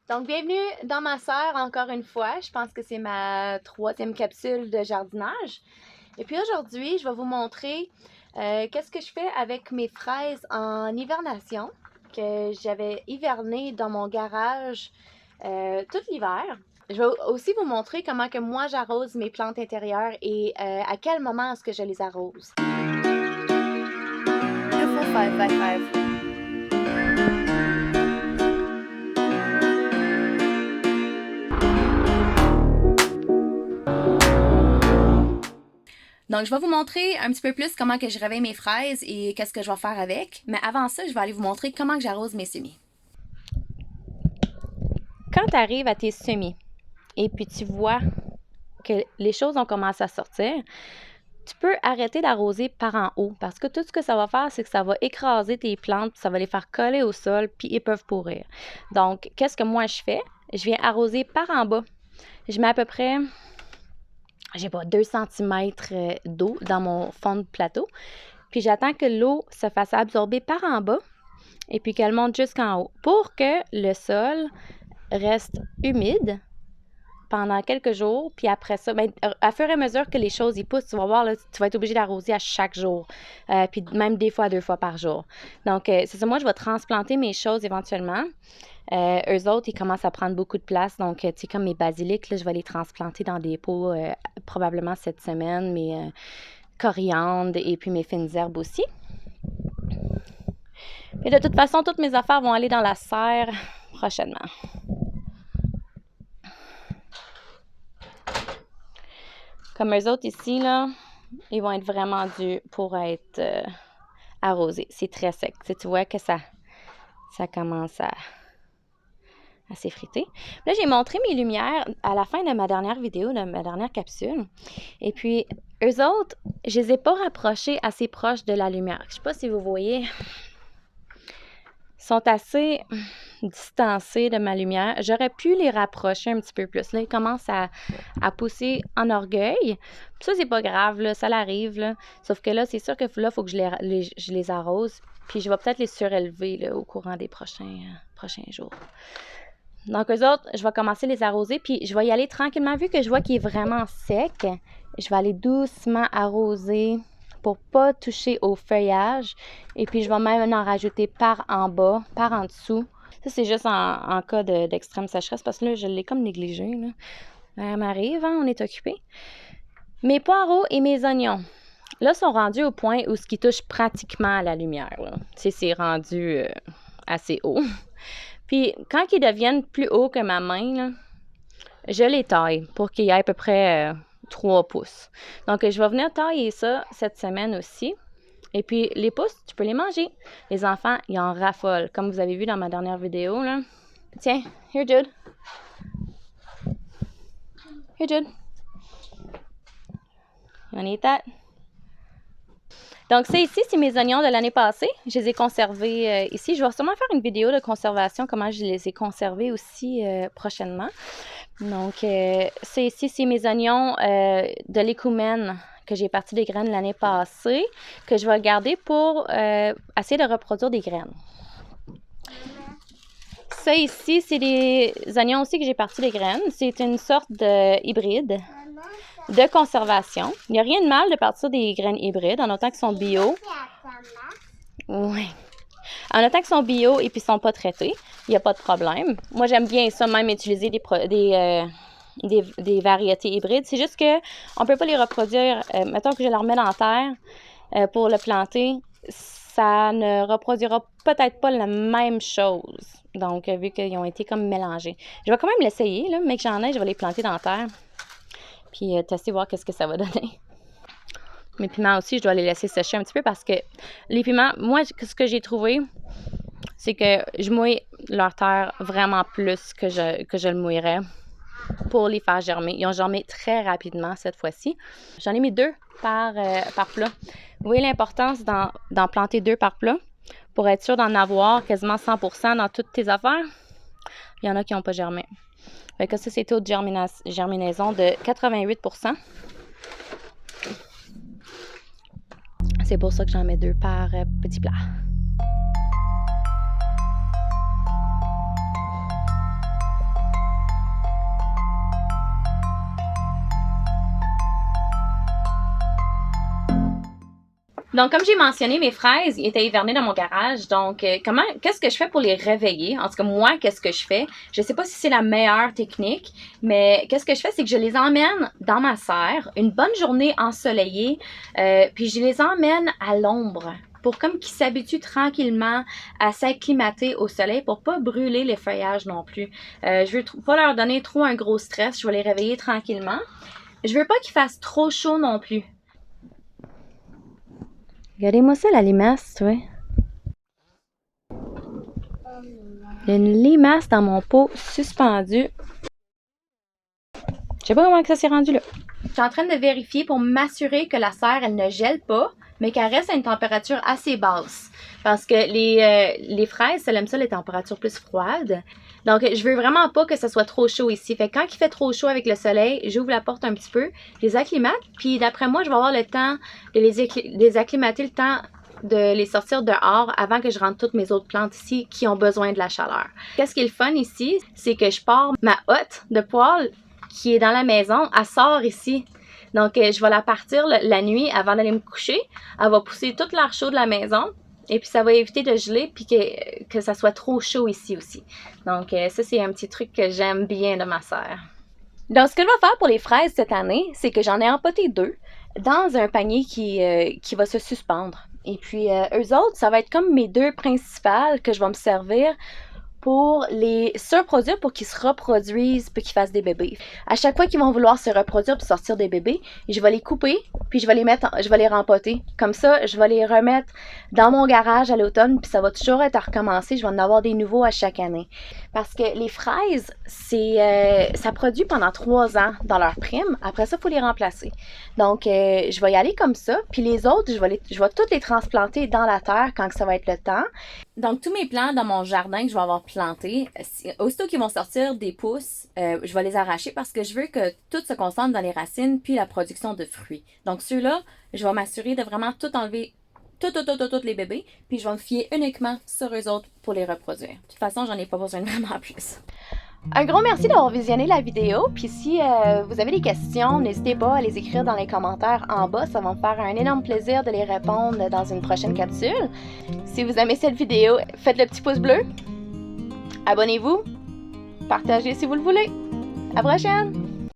Donc, bienvenue dans ma serre encore une fois. Je pense que c'est ma 3e capsule de jardinage. Et puis aujourd'hui, je vais vous montrer qu'est-ce que je fais avec mes fraises en hivernation que j'avais hivernées dans mon garage tout l'hiver. Je vais aussi vous montrer comment que moi j'arrose mes plantes intérieures et à quel moment est-ce que je les arrose. Beautiful 5x5. Donc, je vais vous montrer un petit peu plus comment que je réveille mes fraises et qu'est-ce que je vais faire avec. Mais avant ça, je vais aller vous montrer comment que j'arrose mes semis. Quand tu arrives à tes semis et puis tu vois que les choses ont commencé à sortir, tu peux arrêter d'arroser par en haut parce que tout ce que ça va faire, c'est que ça va écraser tes plantes, ça va les faire coller au sol puis ils peuvent pourrir. Donc, qu'est-ce que moi je fais? Je viens arroser par en bas. Je mets à peu près... j'ai pas 2 cm d'eau dans mon fond de plateau. Puis j'attends que l'eau se fasse absorber par en bas et puis qu'elle monte jusqu'en haut pour que le sol reste humide pendant quelques jours. Puis après ça, bien, à fur et à mesure que les choses y poussent, tu vas voir, là, tu vas être obligé d'arroser à chaque jour. Puis même des fois 2 fois par jour. Donc, c'est ça, moi, je vais transplanter mes choses éventuellement. Eux autres, ils commencent à prendre beaucoup de place. Donc, tu sais, comme mes basiliques, là, je vais les transplanter dans des pots probablement cette semaine. Mes coriandres et puis mes fines herbes aussi. Et de toute façon, toutes mes affaires vont aller dans la serre prochainement. Comme eux autres ici, là, ils vont être vraiment dus pour être arrosés. C'est très sec. Tu vois que ça commence à s'effriter. Là, j'ai montré mes lumières à la fin de ma dernière vidéo, de ma dernière capsule. Et puis, eux autres, je les ai pas rapprochés assez proches de la lumière. Je sais pas si vous voyez. Ils sont assez distancés de ma lumière. J'aurais pu les rapprocher un petit peu plus. Là, ils commencent à pousser en orgueil. Ça, c'est pas grave, là, ça l'arrive. Là. Sauf que là, c'est sûr que là, il faut que je les arrose. Puis je vais peut-être les surélever là, au courant des prochains jours. Donc, eux autres, je vais commencer à les arroser. Puis je vais y aller tranquillement. Vu que je vois qu'il est vraiment sec, je vais aller doucement arroser pour pas toucher au feuillage. Et puis, je vais même en rajouter par en bas, par en dessous. Ça, c'est juste en cas d'extrême sécheresse parce que là, je l'ai comme négligé. Là. Ça m'arrive, hein, on est occupé. Mes poireaux et mes oignons, là, sont rendus au point où ce qui touche pratiquement à la lumière. C'est rendu assez haut. Puis, quand ils deviennent plus hauts que ma main, là, je les taille pour qu'il y ait à peu près 3 pouces. Donc, je vais venir tailler ça cette semaine aussi. Et puis, les pousses, tu peux les manger. Les enfants, ils en raffolent. Comme vous avez vu dans ma dernière vidéo, là. Tiens, here, Jude. Here, Jude. You wanna eat that? Donc, ça ici, c'est mes oignons de l'année passée. Je les ai conservés ici. Je vais sûrement faire une vidéo de conservation, comment je les ai conservés aussi prochainement. Donc, ça ici, c'est mes oignons de l'écoumène que j'ai parti des graines l'année passée, que je vais garder pour essayer de reproduire des graines. Ça ici, c'est des oignons aussi que j'ai parti des graines. C'est une sorte de hybride de conservation. Il n'y a rien de mal de partir des graines hybrides en autant qu'ils sont bio. Oui. En autant qu'ils sont bio et puis ne sont pas traités, il n'y a pas de problème. Moi, j'aime bien ça, même utiliser des variétés hybrides. C'est juste qu'on ne peut pas les reproduire. Mettons que je les remets dans la terre pour le planter, ça ne reproduira peut-être pas la même chose. Donc, vu qu'ils ont été comme mélangés. Je vais quand même l'essayer, là, mais que j'en ai, je vais les planter dans la terre. Puis tester, voir qu'est-ce que ça va donner. Mes piments aussi, je dois les laisser sécher un petit peu parce que les piments, moi, ce que j'ai trouvé, c'est que je mouille leur terre vraiment plus que je le mouillerais pour les faire germer. Ils ont germé très rapidement cette fois-ci. J'en ai mis 2 par plat. Vous voyez l'importance d'en planter 2 par plat pour être sûr d'en avoir quasiment 100% dans toutes tes affaires. Il y en a qui n'ont pas germé. Fait que ça, c'est taux de germinaison de 88%. C'est pour ça que j'en mets 2 par petit plat. Donc, comme j'ai mentionné, mes fraises étaient hivernées dans mon garage. Donc, qu'est-ce que je fais pour les réveiller? En tout cas, moi, qu'est-ce que je fais? Je sais pas si c'est la meilleure technique, mais qu'est-ce que je fais? C'est que je les emmène dans ma serre, une bonne journée ensoleillée, puis je les emmène à l'ombre pour comme qu'ils s'habituent tranquillement à s'acclimater au soleil pour pas brûler les feuillages non plus. Je veux pas leur donner trop un gros stress. Je vais les réveiller tranquillement. Je veux pas qu'il fasse trop chaud non plus. Regardez-moi ça, la limace, tu vois. Il y a une limace dans mon pot suspendue. Je sais pas comment que ça s'est rendu là. Je suis en train de vérifier pour m'assurer que la serre, elle ne gèle pas, mais qu'elle reste à une température assez basse. Parce que les fraises, elles aiment ça, les températures plus froides. Donc, je veux vraiment pas que ça soit trop chaud ici. Fait que quand il fait trop chaud avec le soleil, j'ouvre la porte un petit peu, je les acclimate, puis d'après moi, je vais avoir le temps de les acclimater, le temps de les sortir dehors avant que je rentre toutes mes autres plantes ici qui ont besoin de la chaleur. Qu'est-ce qui est le fun ici, c'est que je pars ma hotte de poêle qui est dans la maison, elle sort ici. Donc, je vais la partir la nuit avant d'aller me coucher. Elle va pousser toute l'air chaud de la maison. Et puis, ça va éviter de geler puis que ça soit trop chaud ici aussi. Donc, ça, c'est un petit truc que j'aime bien de ma serre. Donc, ce que je vais faire pour les fraises cette année, c'est que j'en ai empoté 2 dans un panier qui va se suspendre. Et puis, eux autres, ça va être comme mes 2 principales que je vais me servir pour les surproduire, pour qu'ils se reproduisent puis qu'ils fassent des bébés. À chaque fois qu'ils vont vouloir se reproduire puis sortir des bébés, je vais les couper puis je vais les rempoter. Comme ça, je vais les remettre dans mon garage à l'automne puis ça va toujours être à recommencer. Je vais en avoir des nouveaux à chaque année. Parce que les fraises, ça produit pendant 3 ans dans leur prime. Après ça, il faut les remplacer. Donc, je vais y aller comme ça. Puis les autres, je vais toutes les transplanter dans la terre quand ça va être le temps. Donc, tous mes plants dans mon jardin que je vais avoir plantés, aussitôt qu'ils vont sortir des pousses, je vais les arracher parce que je veux que tout se concentre dans les racines puis la production de fruits. Donc, ceux-là, je vais m'assurer de vraiment tout enlever, tous les bébés, puis je vais me fier uniquement sur eux autres pour les reproduire. De toute façon, j'en ai pas besoin de vraiment plus. Un gros merci d'avoir visionné la vidéo. Puis si vous avez des questions, n'hésitez pas à les écrire dans les commentaires en bas. Ça va me faire un énorme plaisir de les répondre dans une prochaine capsule. Si vous aimez cette vidéo, faites le petit pouce bleu. Abonnez-vous. Partagez si vous le voulez. À la prochaine!